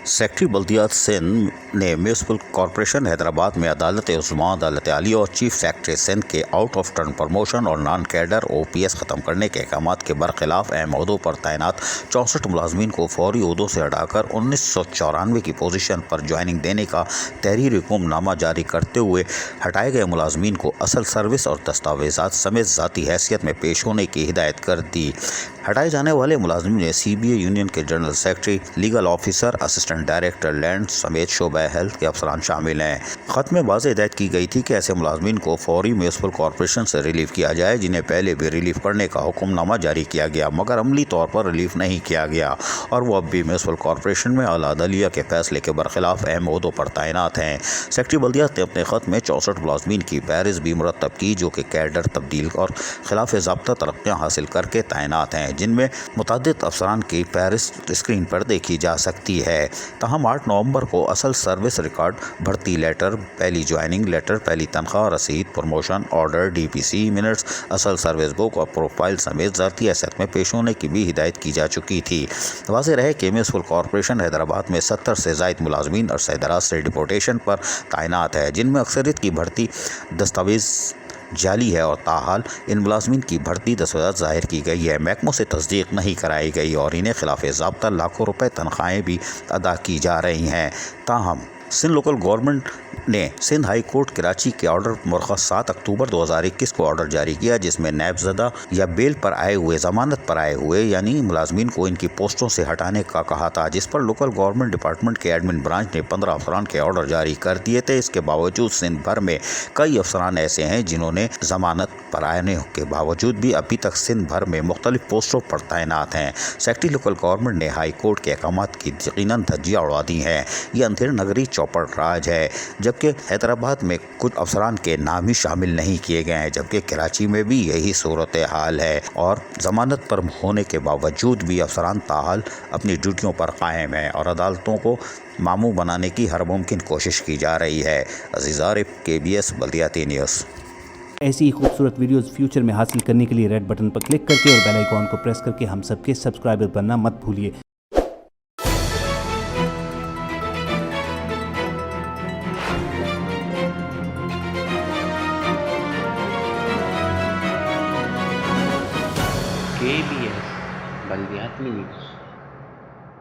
Secretary बल्दियात Sindh ने municipal corporation Hyderabad में अदालत उज़्मा, अदालत आलिया और चीफ सेक्रेटरी सिंध के आउट ऑफ टर्न प्रमोशन और नॉन कैडर OPS ख़त्म करने के अहकाम के बरखिलाफ अहम ओहदों पर तैनात 64 मुलाजमीन को फौरी ओहदों से हटाकर 1994 की पोजीशन पर ज्वाइनिंग देने का तहरीरी हुक्मनामा जारी करते हुए हटाए गए मुलाजमीन को असल सर्विस और दस्तावेज़ात समेत ज़ाती हैसियत में पेश होने की हिदायत कर दी। हटाए जाने वाले मुलाजमीन में CBA यूनियन के general secretary, legal officer, assistant director land समेत शोबा हेल्थ के अफसरान शामिल हैं। ख़त में वाज़ेह हिदायत की गई थी कि ऐसे मुलाजमीन को फौरी म्यूनसिपल कॉरपोरेशन से रिलीफ किया जाए जिन्हें पहले भी रिलीफ करने का हुक्मनामा जारी किया गया मगर अमली तौर पर रिलीफ नहीं किया गया और वो अब भी म्यूनसिपल कॉरपोरेशन में आला अदलिया के फैसले के बरखिलाफ अहम ओहदों पर तैनात हैं। सेक्रेटरी बल्दियात ने अपने ख़त में 64 मुलाजमीन की फहरिस्त भी मुरतब की जो कि कैडर तब्दील और खिलाफ ज़ाब्ता तरक्कियाँ हासिल करके तैनात हैं, जिनमें मुतअद्दिद अफसरान की फहरिस्त स्क्रीन पर देखी जा सकती है। ताहम 8 नवंबर को असल सर्विस रिकॉर्ड, भर्ती लेटर, पहली ज्वाइनिंग लेटर, पहली तनख्वाह रसीद, प्रमोशन ऑर्डर, DPC मिनट्स, असल सर्विस बुक और प्रोफाइल समेत ज़ाती हैसियत में पेश होने की भी हिदायत की जा चुकी थी। वाज़ेह रहे कि म्यूनसिपल कॉरपोरेशन हैदराबाद में 70 से ज़ायद मुलाजमीन अरसे दराज से डिपोटेशन पर तैनात है, जिनमें अक्सरियत की भर्ती दस्तावेज़ जाली है और ताहाल इन मुलाजमीन की भर्ती दस्तावेज़ात ज़ाहिर की गई है, महकमों से तस्दीक नहीं कराई गई और इन्हें खिलाफ ज़ाब्ता लाखों रुपए तनख्वाहें भी अदा की जा रही हैं। ताहम सिंध लोकल गवर्नमेंट ने सिंध हाई कोर्ट कराची के ऑर्डर मरख़स 7 अक्टूबर 2021 को ऑर्डर जारी किया जिसमें नायबज़दा या बेल पर आए हुए, ज़मानत पर आए हुए यानी मुलाजमीन को इनकी पोस्टों से हटाने का कहा था, जिस पर लोकल गवर्नमेंट डिपार्टमेंट के एडमिन ब्रांच ने 15 अफसरान के ऑर्डर जारी कर दिए थे। इसके बावजूद सिंध भर में कई अफसरान ऐसे हैं जिन्होंने ज़मानत पर आने के बावजूद भी अभी तक सिंध भर में मुख्तलिफ पोस्टों पर तैनात हैं। सेक्रेटरी लोकल गवर्नमेंट ने हाई कोर्ट के अहकाम की यकीनन धज्जियाँ उड़ा दी हैं। ये अंधेर नगरी चौपट राज है, जबकि हैदराबाद में कुछ अफसरान के नाम ही शामिल नहीं किए गए हैं, जबकि कराची में भी यही सूरत हाल है और ज़मानत पर होने के बावजूद भी अफसरान ताहाल अपनी ड्यूटियों पर कायम हैं और अदालतों को मामू बनाने की हर मुमकिन कोशिश की जा रही है। अज़ीज़ आरिफ, KBS बल्दियाती न्यूज़। ऐसी ही खूबसूरत वीडियोस फ्यूचर में हासिल करने के लिए रेड बटन पर क्लिक करके और बेल आइकॉन को प्रेस करके हम सबके सब्सक्राइबर बनना मत भूलिए। KBS बल्दियाती न्यूज़।